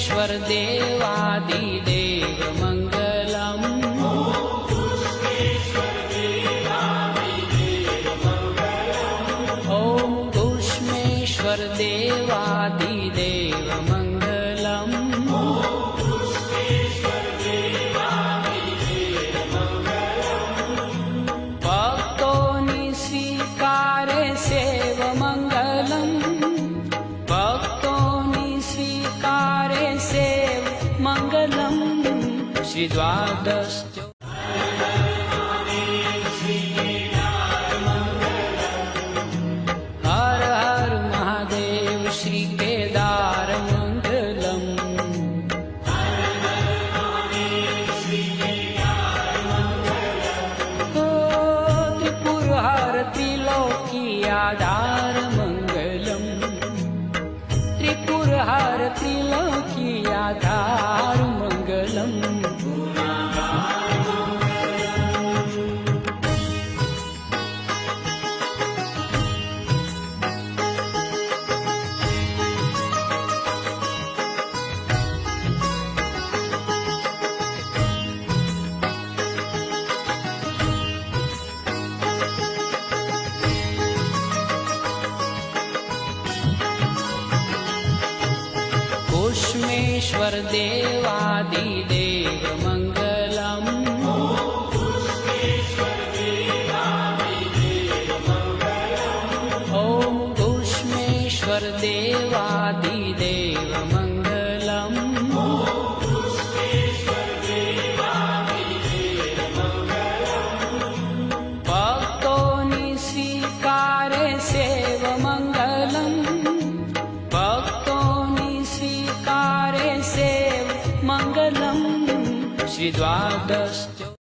कुष्मेश्वर देवादिदेव मङ्गलम्। ॐ कुष्मेश्वर देवादिदेव मङ्गलम्। भक्तोनि स्वीकारे सेव मङ्गलम्। भक्तोनि स्वीकारे सेव मङ्गलम्। श्री द्वादश हर हर महादेव श्री केदार मंगलम। त्रिपुर हर त्रिलोकी आधार मंगलम। त्रिपुर हर त्रिलोकी आधार मंगलम। कुष्मेश्वर देवादिदेव मङ्गलम्। ॐ कुष्मेश्वर देवादिदेव मङ्गलम्। भक्तोनि स्वीकारे सेव मङ्गलम्। भक्तोनि स्वीकारे सेव मङ्गलम्। श्री द्वादश